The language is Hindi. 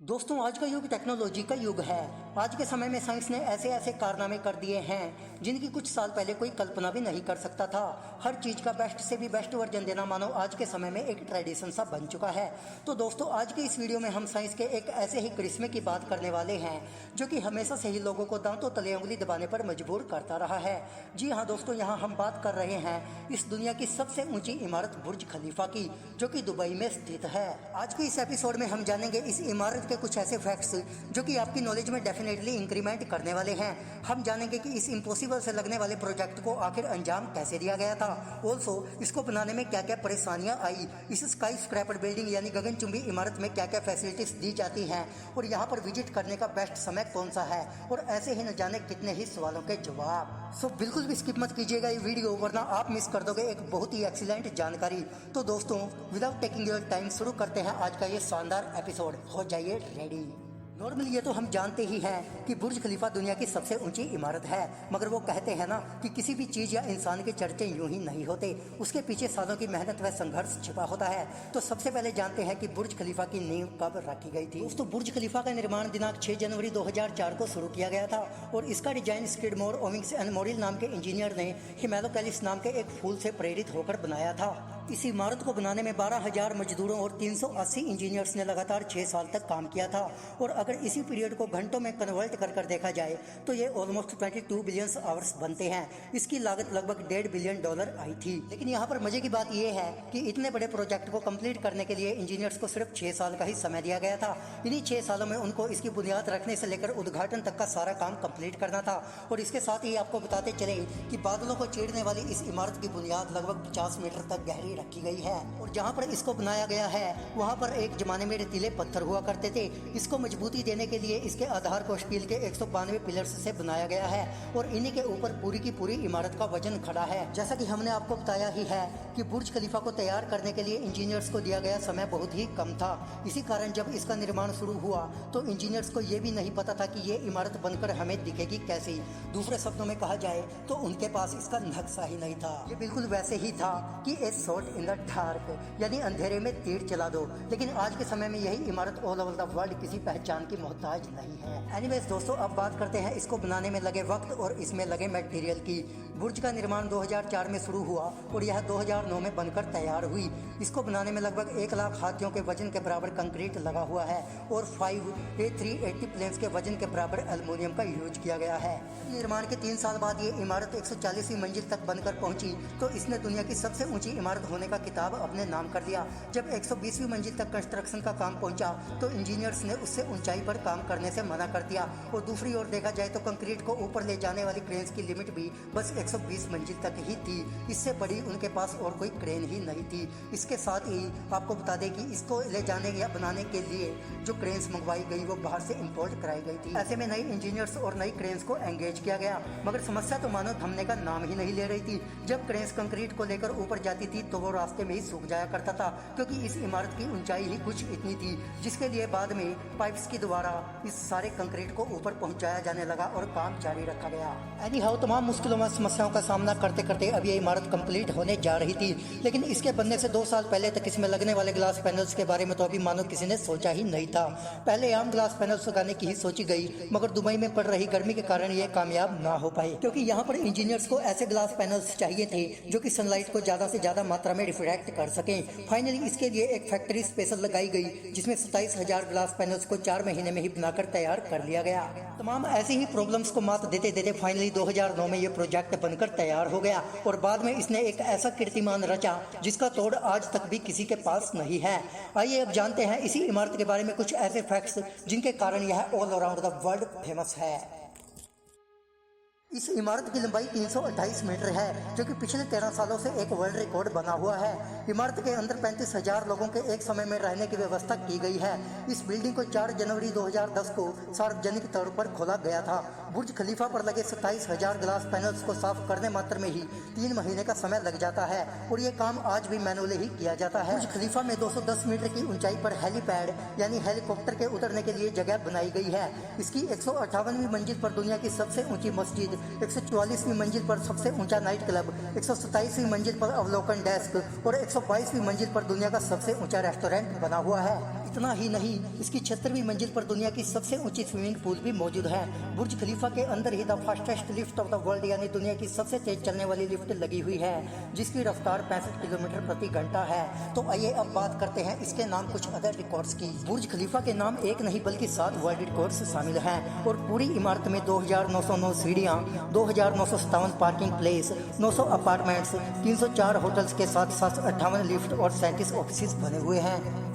दोस्तों, आज का युग टेक्नोलॉजी का युग है। आज के समय में साइंस ने ऐसे ऐसे कारनामे कर दिए हैं जिनकी कुछ साल पहले कोई कल्पना भी नहीं कर सकता था। हर चीज का बेस्ट से भी बेस्ट वर्जन देना मानो आज के समय में एक ट्रेडिशन सा बन चुका है। तो दोस्तों, आज के इस वीडियो में हम साइंस के एक ऐसे ही करिश्मे की बात करने वाले हैं जो कि हमेशा से ही लोगों को दांतों तले उंगली दबाने पर मजबूर करता रहा है। जी हाँ दोस्तों, यहाँ हम बात कर रहे हैं इस दुनिया की सबसे ऊंची इमारत बुर्ज खलीफा की, जो कि दुबई में स्थित है। आज के इस एपिसोड में हम जानेंगे इस इमारत के कुछ ऐसे फैक्ट्स जो कि आपकी नॉलेज में डेफिनेटली इंक्रीमेंट करने वाले हैं। हम जानेंगे कि इस इम्पॉसिबल से लगने वाले प्रोजेक्ट को आखिर अंजाम कैसे दिया गया था। ऑल्सो इसको बनाने में क्या क्या परेशानियां आई, इस स्काई स्क्रैपर बिल्डिंग यानी गगनचुंबी इमारत में क्या क्या फैसिलिटीज दी जाती हैं और यहाँ पर विजिट करने का बेस्ट समय कौन सा है, और ऐसे ही न जाने कितने ही सवालों के जवाब। सो बिल्कुल भी स्किप मत कीजिएगा ये वीडियो, वरना आप मिस कर दोगे एक बहुत ही एक्सीलेंट जानकारी। तो दोस्तों, विदाउट टेकिंग योर टाइम शुरू करते हैं आज का ये शानदार एपिसोड। हो जाइए रेडी। नॉर्मली ये तो हम जानते ही हैं कि बुर्ज खलीफा दुनिया की सबसे ऊंची इमारत है, मगर वो कहते हैं ना कि किसी भी चीज या इंसान के चर्चे यूं ही नहीं होते, उसके पीछे सालों की मेहनत व संघर्ष छिपा होता है। तो सबसे पहले जानते हैं कि बुर्ज खलीफा की नींव कब रखी गई थी। दोस्तों, बुर्ज खलीफा का निर्माण दिनांक 6 जनवरी 2004 को शुरू किया गया था और इसका डिजाइन स्किडमोर, ओविंग्स एंड मोरिल नाम के इंजीनियर ने हिमेलोकैलिस नाम के एक फूल से प्रेरित होकर बनाया था। इस इमारत को बनाने में 12,000 मजदूरों और 380 इंजीनियर्स ने लगातार 6 साल तक काम किया था। और अगर इसी पीरियड को घंटों में कन्वर्ट कर देखा जाए तो ये ऑलमोस्ट 22 बिलियन आवर्स बनते हैं। इसकी लागत लगभग $1.5 बिलियन आई थी। लेकिन यहाँ पर मजे की बात यह है कि इतने बड़े प्रोजेक्ट को कंप्लीट करने के लिए इंजीनियर्स को सिर्फ 6 साल का ही समय दिया गया था। इन्हीं 6 सालों में उनको इसकी बुनियाद रखने से लेकर उद्घाटन तक का सारा काम कंप्लीट करना था। और इसके साथ ही आपको बताते चले कि बादलों को चीरने वाली इस इमारत की बुनियाद लगभग 50 मीटर तक गहरी रखी गई है। और जहाँ पर इसको बनाया गया है वहाँ पर एक जमाने में रेतीले पत्थर हुआ करते थे। इसको मजबूती देने के लिए इसके आधार को स्टील के 192 पिलर्स से बनाया गया है और इन्हीं के ऊपर पूरी की पूरी इमारत का वजन खड़ा है। जैसा कि हमने आपको बताया ही है कि बुर्ज खलीफा को तैयार करने के लिए इंजीनियर्स को दिया गया समय बहुत ही कम था। इसी कारण जब इसका निर्माण शुरू हुआ तो इंजीनियर्स को ये भी नहीं पता था कि ये इमारत बनकर हमें दिखेगी कैसी। दूसरे शब्दों में कहा जाए तो उनके पास इसका नक्शा ही नहीं था। ये बिल्कुल वैसे ही था कि ए शॉट इन द डार्क, यानी अंधेरे में तीर चला दो। लेकिन आज के समय में यही इमारत ऑल ओवर द वर्ल्ड किसी पहचान की मोहताज नहीं है। एनीवेज दोस्तों, अब बात करते हैं इसको बनाने में लगे वक्त और इसमें लगे मटेरियल की। बुर्ज का निर्माण 2004 में शुरू हुआ और यह 2009 में बनकर तैयार हुई। इसको बनाने में लगभग 1 लाख हाथियों के वजन के बराबर कंक्रीट लगा हुआ है और 5 A380 प्लेन्स के वजन के बराबर एल्युमिनियम का यूज किया गया है। निर्माण के 3 साल बाद ये इमारत 140वीं मंजिल तक बनकर पहुंची तो इसने दुनिया की सबसे ऊंची इमारत होने का खिताब अपने नाम कर लिया। जब 120वीं मंजिल तक कंस्ट्रक्शन का काम पहुंचा तो इंजीनियर्स ने उससे ऊंचाई पर काम करने से मना कर दिया। और दूसरी ओर देखा जाए तो कंक्रीट को ऊपर ले जाने वाली क्रेन्स की लिमिट भी बस 120 मंजिल तक ही थी। इससे बड़ी उनके पास और कोई क्रेन ही नहीं थी। इसके साथ ही आपको बता दें कि इसको ले जाने या बनाने के लिए जो क्रेन्स मंगवाई गई वो बाहर से इंपोर्ट कराई गई थी। ऐसे में नई इंजीनियर्स और नई क्रेन्स को एंगेज किया गया, मगर समस्या तो मानो थमने का नाम ही नहीं ले रही थी। जब क्रेन्स कंक्रीट को लेकर ऊपर जाती थी तो वो रास्ते में ही सूख जाया करता था, क्योंकि इस इमारत की ऊंचाई ही कुछ इतनी थी, जिसके लिए बाद में पाइप्स के द्वारा इस सारे कंक्रीट को ऊपर पहुंचाया जाने लगा और काम जारी रखा गया। एनी हाउ, तमाम मुश्किलों व समस्याओं का सामना करते करते अब ये इमारत कंप्लीट होने जा रही थी। लेकिन इसके बनने से 2 साल पहले तक इसमें लगने वाले ग्लास पैनल्स के बारे में तो अभी मानो किसी ने सोचा ही नहीं था। पहले आम ग्लास पैनल्स लगाने की ही सोची गई, मगर दुबई में पड़ रही गर्मी के कारण ये कामयाब ना हो पाए, क्योंकि यहाँ पर इंजीनियर्स को ऐसे ग्लास पैनल्स चाहिए थे जो कि सनलाइट को ज्यादा से ज्यादा मात्रा में रिफ्लेक्ट कर सके। फाइनली इसके लिए एक फैक्ट्री स्पेशल लगाई गई जिसमें 27,000 ग्लास पैनल्स को 4 महीने में ही बनाकर तैयार कर लिया गया। तमाम ऐसी ही प्रॉब्लम्स को मात देते देते फाइनली 2009 में ये प्रोजेक्ट बनकर तैयार हो गया और बाद में इसने एक ऐसा कीर्तिमान रचा जिसका तोड़ आज तक भी किसी के पास नहीं है। आइए अब जानते हैं इसी इमारत के बारे में कुछ ऐसे फैक्ट्स जिनके कारण यह all around the world famous है। इस इमारत की लंबाई 328 मीटर है, जो कि पिछले 13 सालों से एक वर्ल्ड रिकॉर्ड बना हुआ है। इमारत के अंदर 35,000 लोगों के एक समय में रहने की व्यवस्था की गई है। इस बिल्डिंग को 4 जनवरी 2010 को सार्वजनिक तौर पर खोला गया था। बुर्ज खलीफा पर लगे 27,000 ग्लास पैनल्स को साफ करने मात्र में ही 3 महीने का समय लग जाता है और ये काम आज भी मैनुअली ही किया जाता है। बुर्ज खलीफा में 210 मीटर की ऊंचाई पर हेलीपैड यानी हेलीकॉप्टर के उतरने के लिए जगह बनाई गई है। इसकी 158वीं मंजिल पर दुनिया की सबसे ऊंची मस्जिद, 144वीं मंजिल पर सबसे ऊंचा नाइट क्लब, 127वीं मंजिल पर अवलोकन डेस्क और 122वीं मंजिल पर दुनिया का सबसे ऊंचा रेस्टोरेंट बना हुआ है। इतना ही नहीं, इसकी 76वीं मंजिल पर दुनिया की सबसे ऊंची स्विमिंग पूल भी मौजूद है। बुर्ज खलीफा के अंदर ही the fastest lift of the world यानी दुनिया की सबसे तेज चलने वाली लिफ्ट लगी हुई है, जिसकी रफ्तार 65 किलोमीटर प्रति घंटा है। तो आइए अब बात करते हैं इसके नाम कुछ अदर रिकॉर्ड्स की। बुर्ज खलीफा के नाम एक नहीं बल्कि 7 वर्ल्ड रिकॉर्ड्स शामिल हैं और पूरी इमारत में 2909 सीढ़ियाँ, 2957 पार्किंग प्लेस, 900 अपार्टमेंट्स, 304 होटल्स के साथ 758 लिफ्ट और 37 ऑफिस बने हुए हैं।